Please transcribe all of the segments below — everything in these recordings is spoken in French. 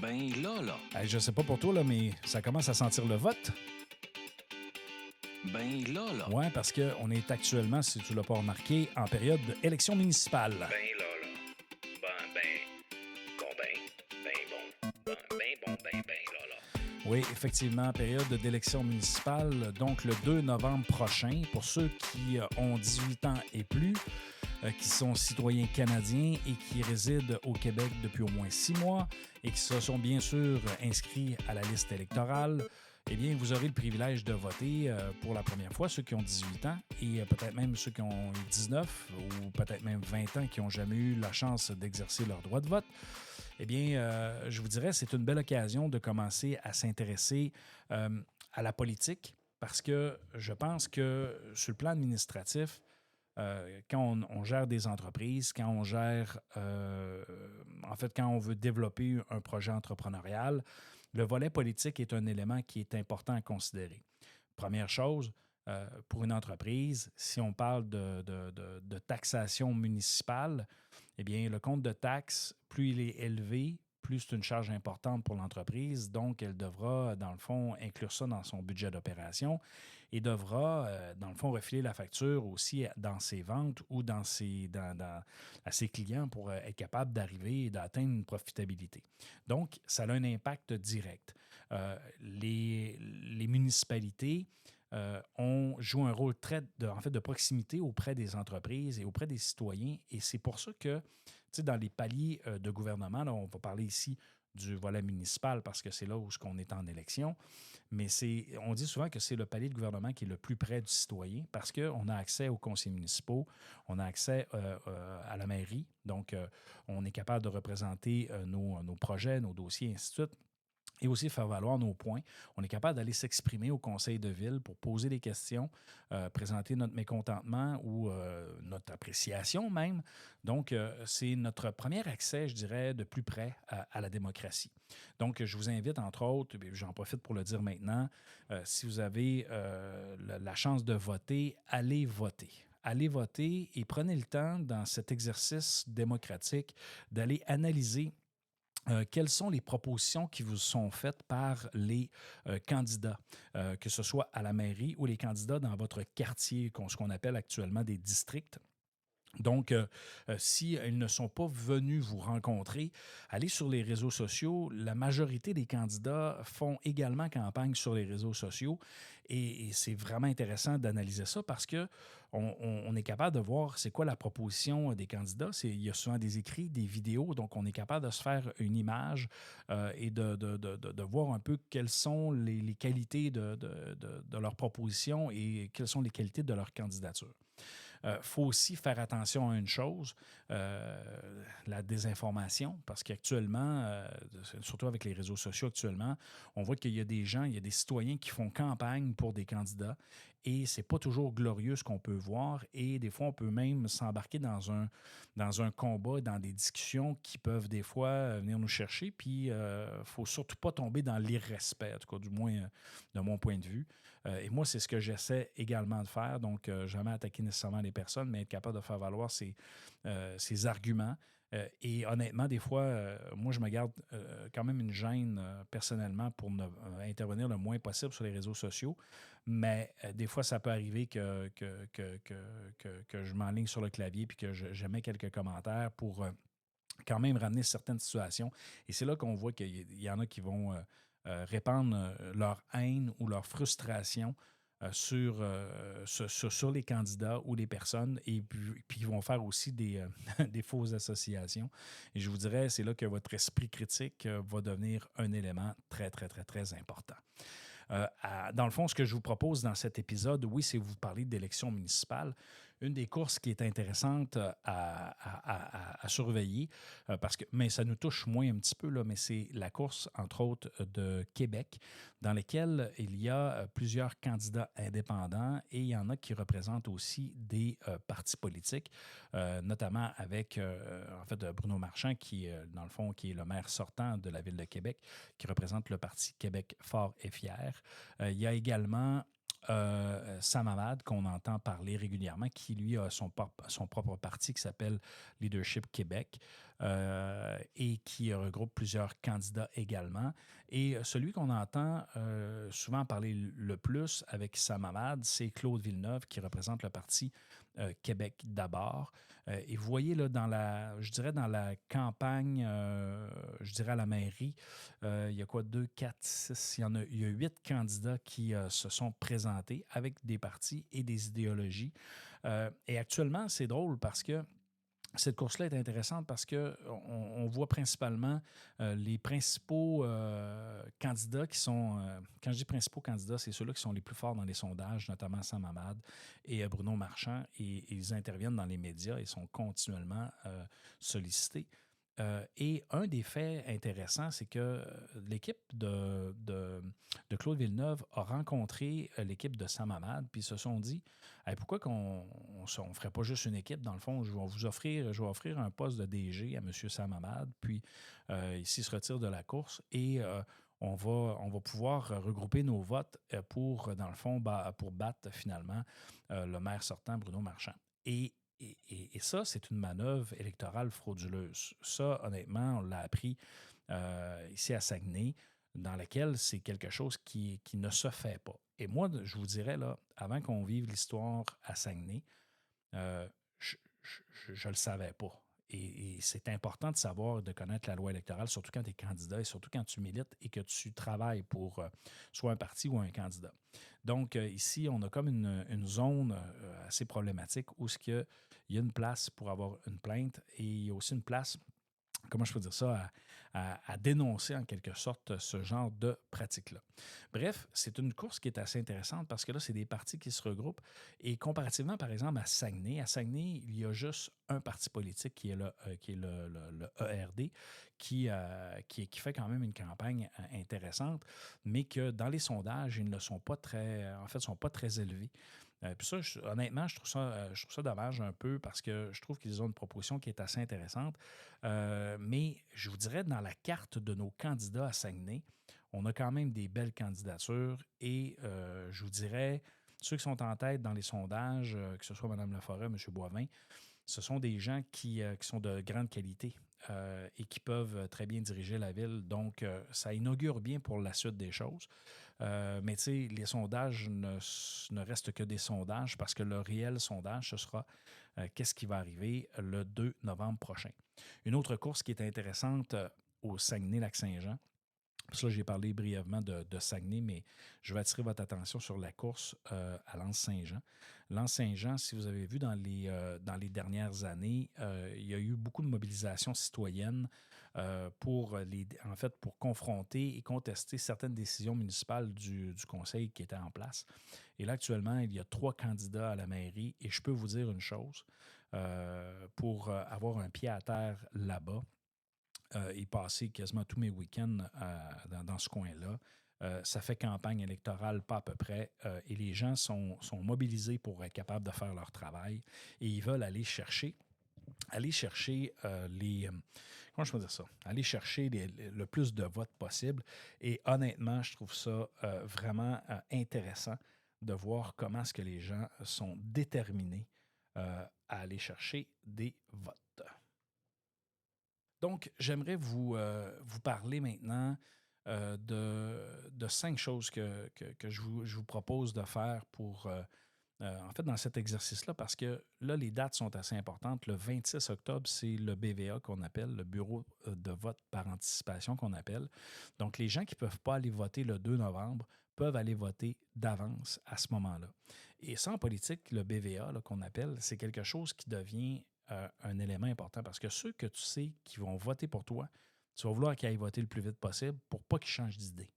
Ben là. Hey, je sais pas pour toi, là, mais ça commence à sentir le vote. Ben là. Oui, parce qu'on est actuellement, si tu ne l'as pas remarqué, en période d'élection municipale. Ben là. Ben là. Oui, effectivement, période d'élection municipale, donc le 2 novembre prochain. Pour ceux qui ont 18 ans et plus, qui sont citoyens canadiens et qui résident au Québec depuis au moins 6 mois et qui se sont bien sûr inscrits à la liste électorale, eh bien, vous aurez le privilège de voter pour la première fois, ceux qui ont 18 ans et peut-être même ceux qui ont 19 ou peut-être même 20 ans qui n'ont jamais eu la chance d'exercer leur droit de vote. Eh bien, je vous dirais, c'est une belle occasion de commencer à s'intéresser à la politique parce que je pense que sur le plan administratif, quand on gère des entreprises, quand on gère, quand on veut développer un projet entrepreneurial, le volet politique est un élément qui est important à considérer. Première chose, pour une entreprise, si on parle de taxation municipale, eh bien, le compte de taxes, plus il est élevé, plus c'est une charge importante pour l'entreprise. Donc, elle devra, dans le fond, inclure ça dans son budget d'opération et devra, dans le fond, refiler la facture aussi dans ses ventes ou à ses clients pour être capable d'arriver et d'atteindre une profitabilité. Donc, ça a un impact direct. Les municipalités jouent un rôle de proximité auprès des entreprises et auprès des citoyens. Et c'est pour ça que, dans les paliers de gouvernement, là, on va parler ici du volet municipal parce que c'est là où on est en élection, mais on dit souvent que c'est le palier de gouvernement qui est le plus près du citoyen parce qu'on a accès aux conseils municipaux, on a accès à la mairie, donc on est capable de représenter nos projets, nos dossiers, et ainsi de suite. Et aussi faire valoir nos points. On est capable d'aller s'exprimer au conseil de ville pour poser des questions, présenter notre mécontentement ou notre appréciation même. Donc, c'est notre premier accès, je dirais, de plus près à la démocratie. Donc, je vous invite, entre autres, et j'en profite pour le dire maintenant, si vous avez la chance de voter, allez voter. Allez voter et prenez le temps dans cet exercice démocratique d'aller analyser quelles sont les propositions qui vous sont faites par les candidats, que ce soit à la mairie ou les candidats dans votre quartier, ce qu'on appelle actuellement des districts. Donc, si ils ne sont pas venus vous rencontrer, allez sur les réseaux sociaux. La majorité des candidats font également campagne sur les réseaux sociaux et c'est vraiment intéressant d'analyser ça parce que on est capable de voir c'est quoi la proposition des candidats. Il y a souvent des écrits, des vidéos, donc on est capable de se faire une image et de voir un peu quelles sont les qualités de leur proposition et quelles sont les qualités de leur candidature. Faut aussi faire attention à une chose, la désinformation, parce qu'actuellement, surtout avec les réseaux sociaux actuellement, on voit qu'il y a des gens, il y a des citoyens qui font campagne pour des candidats et c'est pas toujours glorieux ce qu'on peut voir et des fois, on peut même s'embarquer dans un combat, dans des discussions qui peuvent des fois venir nous chercher, puis faut surtout pas tomber dans l'irrespect, en tout cas du moins de mon point de vue. Et moi, c'est ce que j'essaie également de faire. Donc, jamais attaquer nécessairement les personnes, mais être capable de faire valoir ses arguments. Et honnêtement, des fois, moi, je me garde quand même une gêne personnellement pour intervenir le moins possible sur les réseaux sociaux. Mais des fois, ça peut arriver que je m'enligne sur le clavier puis que j'émets quelques commentaires pour quand même ramener certaines situations. Et c'est là qu'on voit qu'il y en a qui vont répandre leur haine ou leur frustration sur les candidats ou les personnes et puis ils vont faire aussi des fausses associations. Et je vous dirais, c'est là que votre esprit critique va devenir un élément très, très, très, très important. Dans le fond, ce que je vous propose dans cet épisode, oui, c'est vous parler d'élections municipales. Une des courses qui est intéressante à surveiller, mais ça nous touche moins un petit peu, là, mais c'est la course, entre autres, de Québec, dans laquelle il y a plusieurs candidats indépendants et il y en a qui représentent aussi des partis politiques, notamment avec, Bruno Marchand, qui, dans le fond, qui est le maire sortant de la ville de Québec, qui représente le parti Québec fort et fier. Il y a également Sam Hamad, qu'on entend parler régulièrement, qui lui a son propre parti qui s'appelle Leadership Québec. et qui regroupe plusieurs candidats également. Et celui qu'on entend souvent parler le plus avec Sam Hamad, c'est Claude Villeneuve qui représente le parti Québec d'abord. Et vous voyez, là, je dirais dans la campagne, je dirais à la mairie, il y a quoi, 2, 4, 6, il y a 8 candidats qui se sont présentés avec des partis et des idéologies. Et actuellement, c'est drôle parce que cette course-là est intéressante parce qu'on voit principalement les principaux candidats qui sont, quand je dis principaux candidats, c'est ceux-là qui sont les plus forts dans les sondages, notamment Sam Hamad et Bruno Marchand, et ils interviennent dans les médias et sont continuellement sollicités. Et un des faits intéressants, c'est que l'équipe de Claude Villeneuve a rencontré l'équipe de Sam Hamad, puis ils se sont dit hey, pourquoi qu'on ne ferait pas juste une équipe? Dans le fond, je vais offrir un poste de DG à M. Sam Hamad, puis ici, il se retire de la course et on va pouvoir regrouper nos votes pour, dans le fond, pour battre finalement le maire sortant, Bruno Marchand. Et ça, c'est une manœuvre électorale frauduleuse. Ça, honnêtement, on l'a appris ici à Saguenay, dans laquelle c'est quelque chose qui ne se fait pas. Et moi, je vous dirais, là, avant qu'on vive l'histoire à Saguenay, euh, je ne le savais pas. Et c'est important de savoir, de connaître la loi électorale, surtout quand tu es candidat et surtout quand tu milites et que tu travailles pour soit un parti ou un candidat. Donc, ici, on a comme une zone assez problématique où il y a une place pour avoir une plainte et il y a aussi une place, comment je peux dire ça, à dénoncer en quelque sorte ce genre de pratique-là. Bref, c'est une course qui est assez intéressante parce que là, c'est des partis qui se regroupent et comparativement, par exemple, à Saguenay, il y a juste un parti politique qui est le ERD qui fait quand même une campagne intéressante, mais que dans les sondages, ils ne sont pas très, en fait, sont pas très élevés. Puis ça, honnêtement, je trouve ça dommage un peu parce que je trouve qu'ils ont une proposition qui est assez intéressante. Mais je vous dirais, dans la carte de nos candidats à Saguenay, on a quand même des belles candidatures et je vous dirais, ceux qui sont en tête dans les sondages, que ce soit Mme Laforêt, M. Boivin, ce sont des gens qui sont de grande qualité et qui peuvent très bien diriger la ville. Donc, ça inaugure bien pour la suite des choses. Mais tu sais, les sondages ne restent que des sondages parce que le réel sondage, ce sera qu'est-ce qui va arriver le 2 novembre prochain. Une autre course qui est intéressante au Saguenay-Lac-Saint-Jean, parce que là, j'ai parlé brièvement de Saguenay, mais je vais attirer votre attention sur la course à L'Anse-Saint-Jean. L'Anse-Saint-Jean, si vous avez vu dans les dernières années, il y a eu beaucoup de mobilisation citoyenne pour confronter et contester certaines décisions municipales du conseil qui étaient en place. Et là, actuellement, il y a 3 candidats à la mairie et je peux vous dire une chose, pour avoir un pied à terre là-bas, et passer quasiment tous mes week-ends dans ce coin-là. Ça fait campagne électorale, pas à peu près, et les gens sont mobilisés pour être capables de faire leur travail et ils veulent aller chercher comment je peux dire ça? Aller chercher le plus de votes possible. Et honnêtement, je trouve ça vraiment intéressant de voir comment est-ce que les gens sont déterminés à aller chercher des votes. Donc, j'aimerais vous parler maintenant de 5 choses que je vous propose de faire pour, en fait, dans cet exercice-là, parce que là, les dates sont assez importantes. Le 26 octobre, c'est le BVA qu'on appelle, le bureau de vote par anticipation qu'on appelle. Donc, les gens qui ne peuvent pas aller voter le 2 novembre peuvent aller voter d'avance à ce moment-là. Et ça, en politique, le BVA qu'on appelle, c'est quelque chose qui devient un élément important parce que ceux que tu sais qui vont voter pour toi, tu vas vouloir qu'ils aillent voter le plus vite possible pour pas qu'ils changent d'idée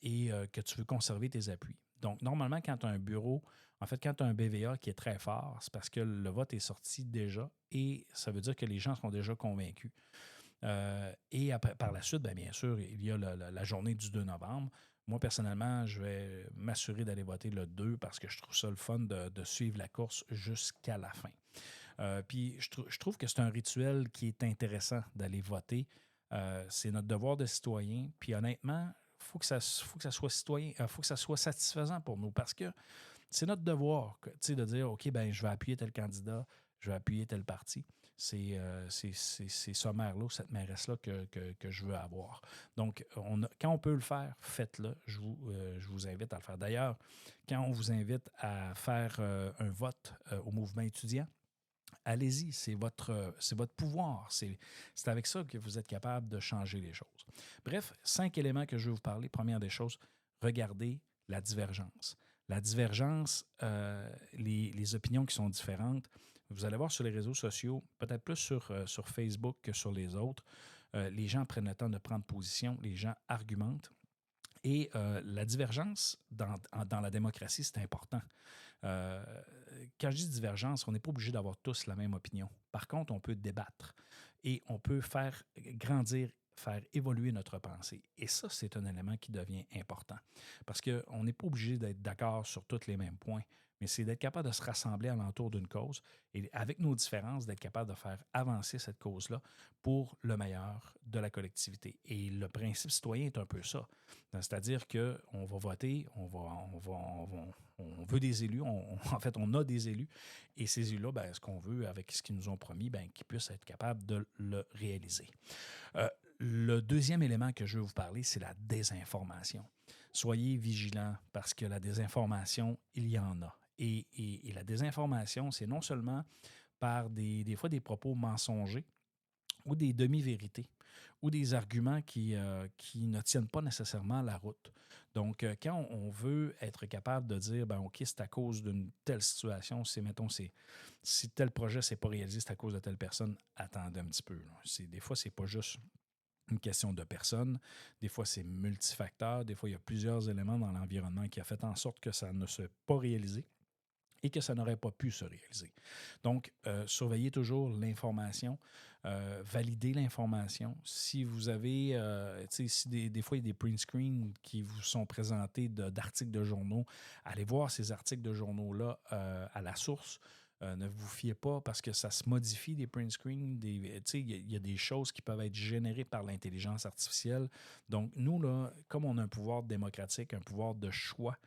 et que tu veux conserver tes appuis. Donc, normalement, quand tu as un bureau, en fait, quand tu as un BVA qui est très fort, c'est parce que le vote est sorti déjà et ça veut dire que les gens sont déjà convaincus. Et après, par la suite, bien sûr, il y a la journée du 2 novembre. Moi, personnellement, je vais m'assurer d'aller voter le 2 parce que je trouve ça le fun de suivre la course jusqu'à la fin. Puis je trouve que c'est un rituel qui est intéressant d'aller voter. C'est notre devoir de citoyen. Puis honnêtement, il faut que ça soit citoyen, faut que ça soit satisfaisant pour nous parce que c'est notre devoir de dire OK, ben je vais appuyer tel candidat, je vais appuyer tel parti. ces sommaires-là, cette mairesse-là que je veux avoir. Donc, quand on peut le faire, faites-le. Je vous invite à le faire. D'ailleurs, quand on vous invite à faire un vote au mouvement étudiant, allez-y, c'est votre pouvoir. C'est avec ça que vous êtes capable de changer les choses. Bref, 5 éléments que je vais vous parler. Première des choses, regardez la divergence. La divergence, les opinions qui sont différentes, vous allez voir sur les réseaux sociaux, peut-être plus sur Facebook que sur les autres, les gens prennent le temps de prendre position, les gens argumentent. Et la divergence dans la démocratie, c'est important. Euh, Quand je dis divergence, on n'est pas obligé d'avoir tous la même opinion. Par contre, on peut débattre et on peut faire grandir, faire évoluer notre pensée. Et ça, c'est un élément qui devient important. Parce qu'on n'est pas obligé d'être d'accord sur tous les mêmes points, mais c'est d'être capable de se rassembler alentour d'une cause et avec nos différences, d'être capable de faire avancer cette cause-là pour le meilleur de la collectivité. Et le principe citoyen est un peu ça. C'est-à-dire qu'on va voter, on veut des élus, en fait, on a des élus, et ces élus-là, ben, ce qu'on veut, avec ce qu'ils nous ont promis, ben, qu'ils puissent être capables de le réaliser. Le deuxième élément que je veux vous parler, c'est la désinformation. Soyez vigilants parce que la désinformation, il y en a. Et la désinformation, c'est non seulement par des fois des propos mensongers ou des demi-vérités ou des arguments qui ne tiennent pas nécessairement la route. Donc, quand on veut être capable de dire, ben OK, c'est à cause d'une telle situation, si tel projet ne s'est pas réalisé, c'est à cause de telle personne, attendez un petit peu. Des fois, c'est pas juste une question de personne. Des fois, c'est multifacteur. Des fois, il y a plusieurs éléments dans l'environnement qui a fait en sorte que ça ne s'est pas réalisé et que ça n'aurait pas pu se réaliser. Donc, surveillez toujours l'information, validez l'information. Si vous avez, si des fois, il y a des print screens qui vous sont présentés d'articles de journaux, allez voir ces articles de journaux-là à la source. Ne vous fiez pas parce que ça se modifie des print screens. Il y a des choses qui peuvent être générées par l'intelligence artificielle. Donc, nous, là, comme on a un pouvoir démocratique, un pouvoir de choix,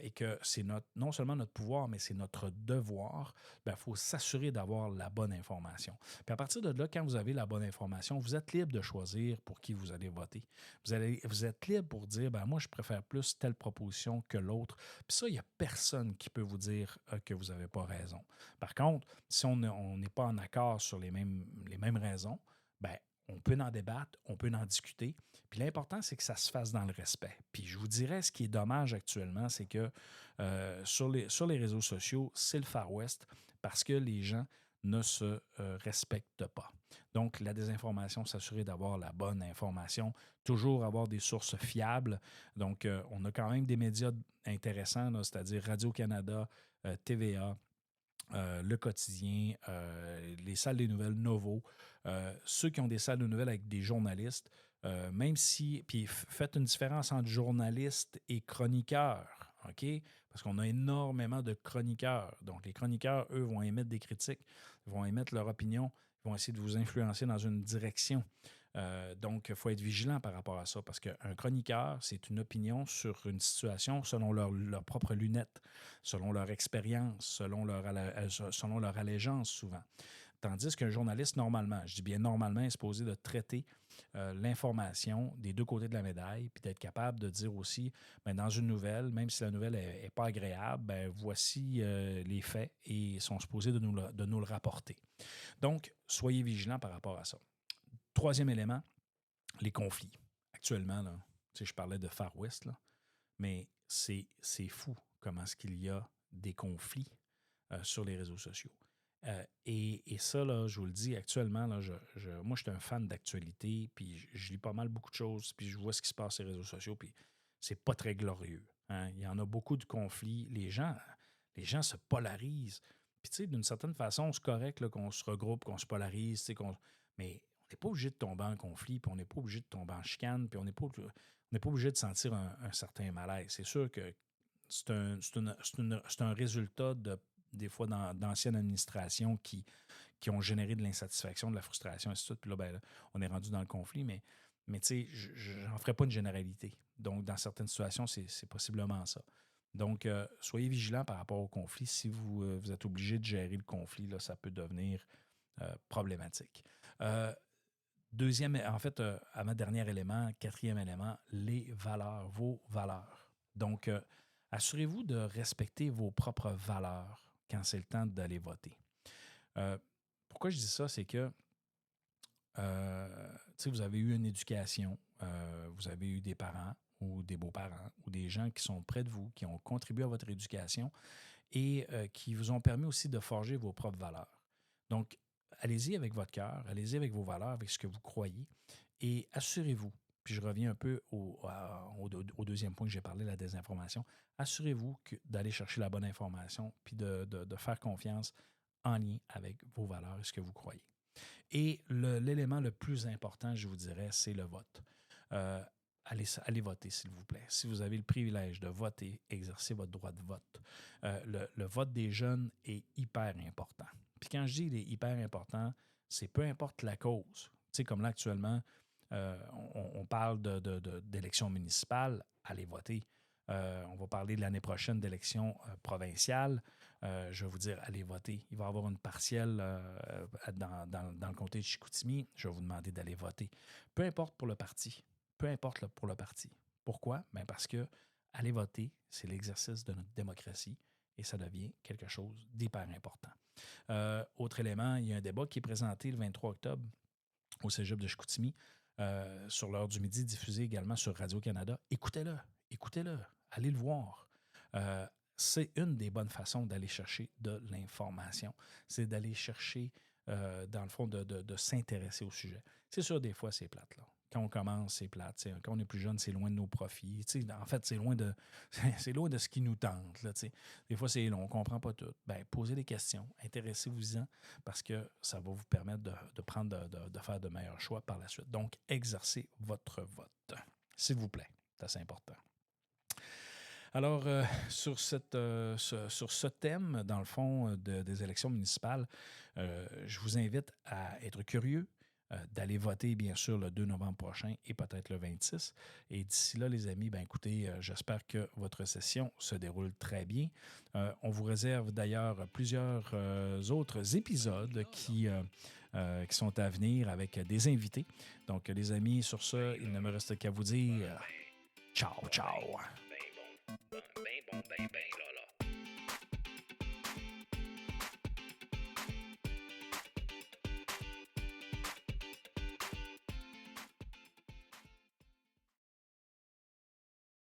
et que c'est non seulement notre pouvoir, mais c'est notre devoir, il faut s'assurer d'avoir la bonne information. Puis à partir de là, quand vous avez la bonne information, vous êtes libre de choisir pour qui vous allez voter. Vous êtes libre pour dire, moi, je préfère plus telle proposition que l'autre. Puis ça, il n'y a personne qui peut vous dire que vous n'avez pas raison. Par contre, si on n'est pas en accord sur les mêmes raisons, on peut en débattre, on peut en discuter. Puis l'important, c'est que ça se fasse dans le respect. Puis je vous dirais, ce qui est dommage actuellement, c'est que sur les réseaux sociaux, c'est le Far West parce que les gens ne se respectent pas. Donc, la désinformation, s'assurer d'avoir la bonne information, toujours avoir des sources fiables. Donc, on a quand même des médias intéressants, là, c'est-à-dire Radio-Canada, TVA, Le Quotidien, les salles des nouvelles Novo, ceux qui ont des salles de nouvelles avec des journalistes, même si, puis faites une différence entre journalistes et chroniqueurs, OK? Parce qu'on a énormément de chroniqueurs. Donc, les chroniqueurs, eux, vont émettre des critiques, vont émettre leur opinion, ils vont essayer de vous influencer dans une direction. Donc, il faut être vigilant par rapport à ça parce qu'un chroniqueur, c'est une opinion sur une situation selon leurs propres lunettes, selon leur expérience, selon leur allégeance souvent. Tandis qu'un journaliste, normalement, je dis bien normalement, est supposé de traiter l'information des deux côtés de la médaille, puis d'être capable de dire aussi, dans une nouvelle, même si la nouvelle n'est pas agréable, voici les faits et ils sont supposés de nous le rapporter. Donc, soyez vigilants par rapport à ça. Troisième élément, les conflits. Actuellement, là, je parlais de Far West, là, mais c'est fou comment est-ce qu'il y a des conflits sur les réseaux sociaux. Et ça, là, je vous le dis, actuellement, là, moi, je suis un fan d'actualité, puis je lis pas mal beaucoup de choses, puis je vois ce qui se passe sur les réseaux sociaux, puis c'est pas très glorieux. Hein? Il y en a beaucoup de conflits. Les gens se polarisent. Puis, tu sais, d'une certaine façon, c'est correct là, qu'on se regroupe, qu'on se polarise, mais on n'est pas obligé de tomber en conflit, puis on n'est pas obligé de tomber en chicane, puis on n'est pas obligé de sentir un certain malaise. C'est sûr que c'est un résultat des fois d'anciennes administrations qui ont généré de l'insatisfaction, de la frustration, et tout. Puis là, on est rendu dans le conflit, mais tu sais, je n'en ferai pas une généralité. Donc, dans certaines situations, c'est possiblement ça. Donc, soyez vigilants par rapport au conflit. Si vous êtes obligé de gérer le conflit, là, ça peut devenir problématique. Deuxième, en fait, avant-dernier élément, quatrième élément, les valeurs, vos valeurs. Donc, assurez-vous de respecter vos propres valeurs quand c'est le temps d'aller voter. Pourquoi je dis ça, c'est que vous avez eu une éducation, vous avez eu des parents ou des beaux-parents ou des gens qui sont près de vous, qui ont contribué à votre éducation et qui vous ont permis aussi de forger vos propres valeurs. Donc, allez-y avec votre cœur, allez-y avec vos valeurs, avec ce que vous croyez et assurez-vous, puis je reviens un peu au deuxième point que j'ai parlé, la désinformation, assurez-vous d'aller chercher la bonne information puis de faire confiance en lien avec vos valeurs et ce que vous croyez. Et l'élément le plus important, je vous dirais, c'est le vote. Allez voter, s'il vous plaît. Si vous avez le privilège de voter, exercez votre droit de vote. Le vote des jeunes est hyper important. Puis quand je dis il est hyper important, c'est peu importe la cause. Tu sais, comme là, actuellement, on parle d'élections municipales, allez voter. On va parler de l'année prochaine d'élections provinciales. Je vais vous dire, allez voter. Il va y avoir une partielle dans le comté de Chicoutimi. Je vais vous demander d'aller voter. Peu importe pour le parti. Peu importe pour le parti. Pourquoi? Bien parce que aller voter, c'est l'exercice de notre démocratie et ça devient quelque chose d'hyper important. Autre élément, il y a un débat qui est présenté le 23 octobre au Cégep de Chicoutimi sur l'heure du midi, diffusé également sur Radio-Canada. Écoutez-le, allez le voir. C'est une des bonnes façons d'aller chercher de l'information. C'est d'aller chercher, dans le fond, de s'intéresser au sujet. C'est sûr, des fois, c'est plate, là. Quand on commence, c'est plate. T'sais. Quand on est plus jeune, c'est loin de nos profits. En fait, c'est loin de ce qui nous tente. Là, des fois, c'est long, on ne comprend pas tout. Ben, posez des questions, intéressez-vous-en parce que ça va vous permettre de faire de meilleurs choix par la suite. Donc, exercez votre vote, s'il vous plaît. C'est assez important. Alors, sur ce thème, dans le fond, des élections municipales, je vous invite à être curieux, d'aller voter, bien sûr, le 2 novembre prochain et peut-être le 26. Et d'ici là, les amis, ben écoutez, j'espère que votre session se déroule très bien. On vous réserve d'ailleurs plusieurs autres épisodes qui sont à venir avec des invités. Donc, les amis, sur ce, il ne me reste qu'à vous dire ciao, ciao. Ben bon,